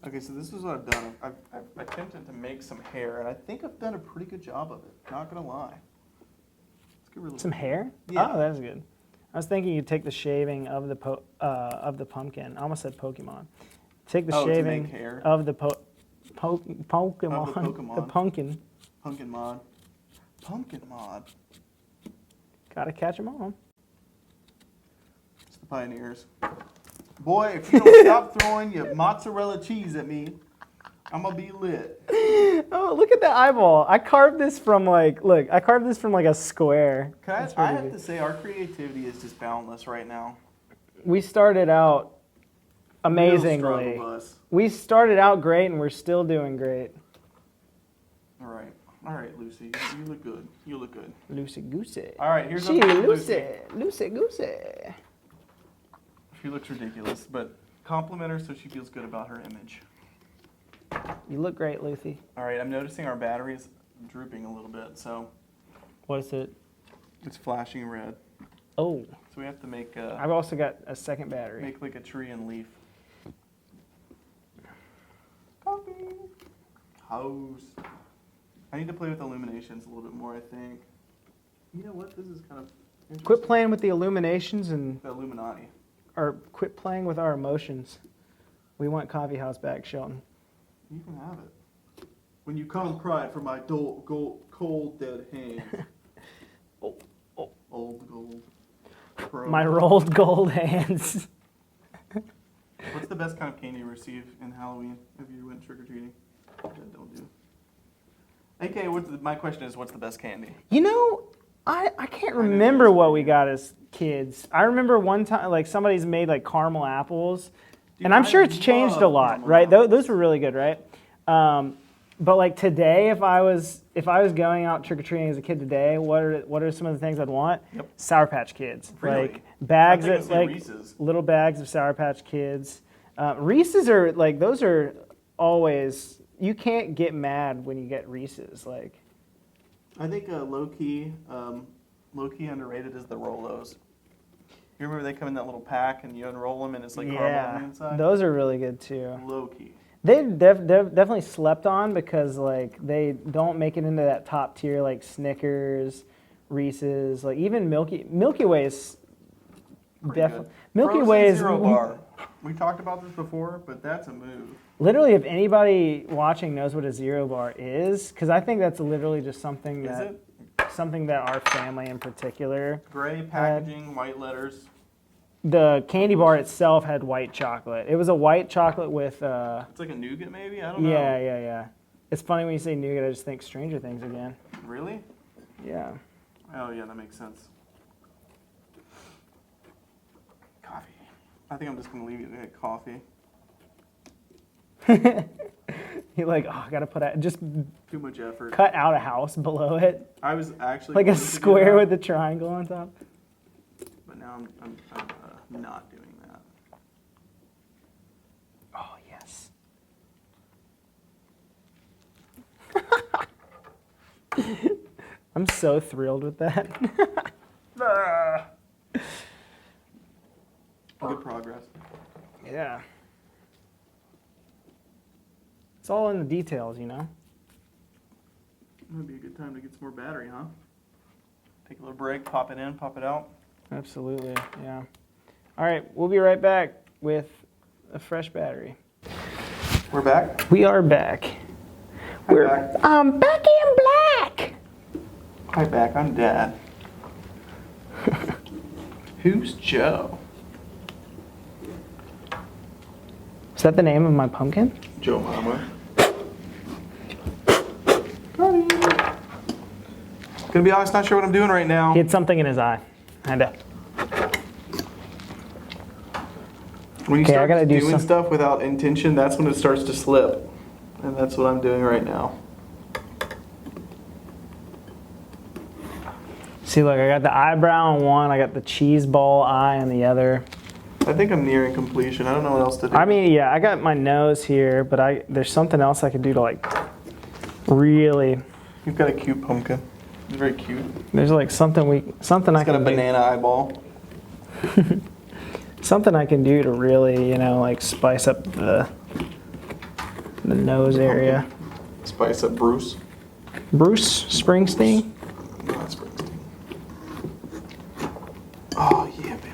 Okay, so this is what I've done. I've attempted to make some hair, and I think I've done a pretty good job of it. Not gonna lie. Let's get rid of Some hair? Yeah. Oh, that's good. I was thinking you'd take the shaving of the pumpkin. I almost said Pokemon. Take the to shaving make hair? of the Pokemon. Pokemon. The pumpkin. Pumpkin mod. Pumpkin mod. Gotta catch 'em all. It's the pioneers. Boy, if you don't stop throwing your mozzarella cheese at me, I'm gonna be lit. Oh Oh, look at the eyeball. I carved this from like, look, I carved this from like a square. That's I pretty have good. to say, our creativity is just boundless right now. We started out Real amazingly. struggle bus. We started out great and we're still doing great. All right, Lucy, you look good. You look good. Loosey goosey. All right, here's She up to loosey goosey. She looks ridiculous, but compliment her so she feels good about her image. You look great, Lucy. All right, I'm noticing our battery is drooping a little bit, so What is it? it's flashing red. Oh, So we have to make I've also got a second battery. make like a tree and leaf. Copy. House. I need to play with illuminations a little bit more, I think. You know what? This is kind of interesting. Quit playing with the illuminations and The Illuminati. or quit playing with our emotions. We want Coffee House back, Shelton. You can have it. When you come cry for my cold dead hands. Oh, oh. Old gold. Pro. My rolled gold hands. What's the best kind of candy you receive in Halloween if you went trick-or-treating? That don't do. Okay, my question is, what's the best candy? You know, I can't remember what we got as kids. I remember one time, like, somebody's made, like, caramel apples. Dude, And I'm I sure it's changed a love lot, caramel right? apples. Those were really good, right? But, like, today, if I was going out trick-or-treating as a kid today, what are some of the things I'd want? Yep. Sour Patch Kids. Really? Like, bags I think of, I'd say like, Reese's. little bags of Sour Patch Kids. Reese's are, like, those are always, you can't get mad when you get Reese's, like. I think low-key underrated is the Rolos. You remember they come in that little pack and you unroll them and it's like caramel on the inside? Those are really good too. Low-key. They've definitely slept on because like they don't make it into that top tier like Snickers, Reese's, like even Milky Way's. Definitely Milky Frozen Way is Zero Bar. We talked about this before, but that's a move. literally if anybody watching knows what a Zero Bar is, because I think that's literally just something that our family in particular. Gray packaging, white letters. The candy bar itself had white chocolate. It was a white chocolate with. It's like a nougat, maybe. I don't know. Yeah. It's funny when you say nougat, I just think Stranger Things again. Really? Yeah. Oh yeah, that makes sense. Coffee. I think I'm just gonna leave you to get coffee. You're like, oh, I gotta put out, just Too much effort. cut out a house below it, I was actually like a going to do square that, with a triangle on top. but now I'm not doing that. Oh yes. I'm so thrilled with that. Good progress. Yeah. It's all in the details, you know. Might be a good time to get some more battery, huh? Take a little break, pop it in, pop it out. Absolutely, yeah. All right, we'll be right back with a fresh battery. We're back. We are back. We're back. I'm back in black. Hi, back. I'm Dad. Who's Joe? Is that the name of my pumpkin? Joe Mama. Gonna be honest, not sure what I'm doing right now. He had something in his eye. I know. When you Okay, I start gotta do doing some- stuff without intention, that's when it starts to slip. And that's what I'm doing right now. See, look, I got the eyebrow on one. I got the cheese ball eye on the other. I think I'm nearing completion. I don't know what else to do. I mean, yeah, I got my nose here, but there's something else I could do to like really. You've got a cute pumpkin. It's very cute. There's like something I It's got can a do. banana eyeball. Something I can do to really, like spice up the nose area. Spice up Bruce. Bruce Springsteen. Not Springsteen. Oh, yeah, baby.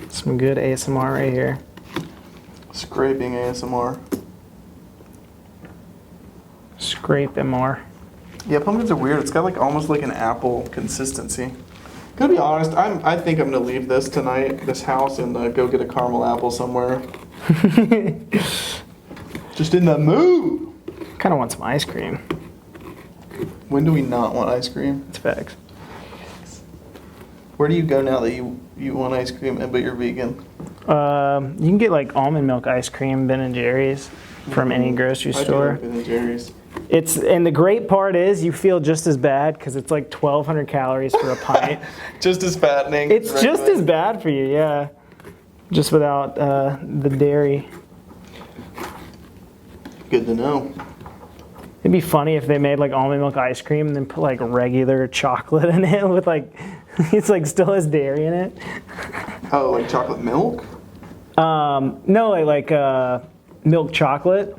Some good ASMR right here. Scraping ASMR. Scrape MR. Yeah, pumpkins are weird. It's got like almost like an apple consistency. Gonna be honest, I think I'm gonna leave this tonight, this house, and go get a caramel apple somewhere. Just in the mood. Kind of want some ice cream. When do we not want ice cream? It's facts. Where do you go now that you want ice cream but you're vegan? You can get like almond milk ice cream, Ben & Jerry's, from any grocery store. I do like Ben & Jerry's. And the great part is you feel just as bad because it's like 1,200 calories for a pint. Just as fattening. It's just as bad for you, yeah. Just without the dairy. Good to know. It'd be funny if they made like almond milk ice cream and then put like regular chocolate in it with like, it's like still has dairy in it. Oh, like chocolate milk? No, like milk chocolate.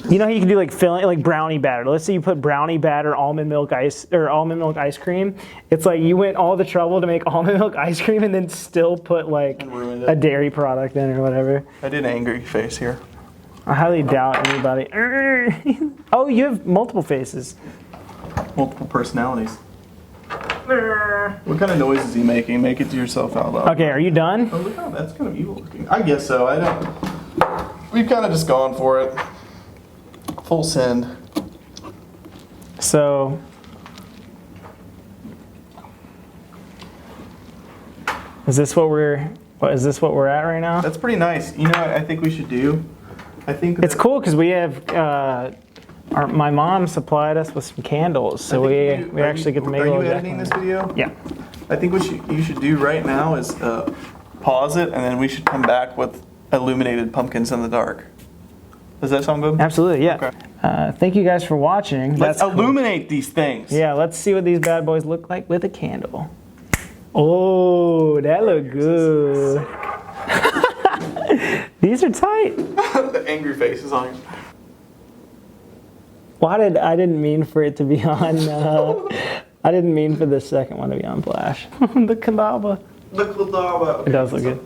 You know how you can do like filling, like brownie batter. Let's say you put brownie batter, almond milk ice cream. It's like you went all the trouble to make almond milk ice cream and then still put like a dairy product in or whatever. I did an angry face here. I highly doubt anybody. Oh, you have multiple faces. Multiple personalities. What kind of noise is he making? Make it to yourself out loud. Okay, are you done? Oh, look how that's kind of evil looking. I guess so. I don't. We've kind of just gone for it. Full send. So, is this what we're at right now? That's pretty nice. You know what I think we should do? I think It's cool because we have my mom supplied us with some candles, so we actually get to make a little. Are you editing this video? Yeah. I think what you should do right now is pause it, and then we should come back with illuminated pumpkins in the dark. Does that sound good? Absolutely, yeah. Okay. Thank you guys for watching. Let's That's illuminate these things. Yeah, let's see what these bad boys look like with a candle. Oh, that look good. These are tight. The angry face is on. Well, I didn't mean for it to be on. I didn't mean for the second one to be on flash. The Kendama. Look, It does look good.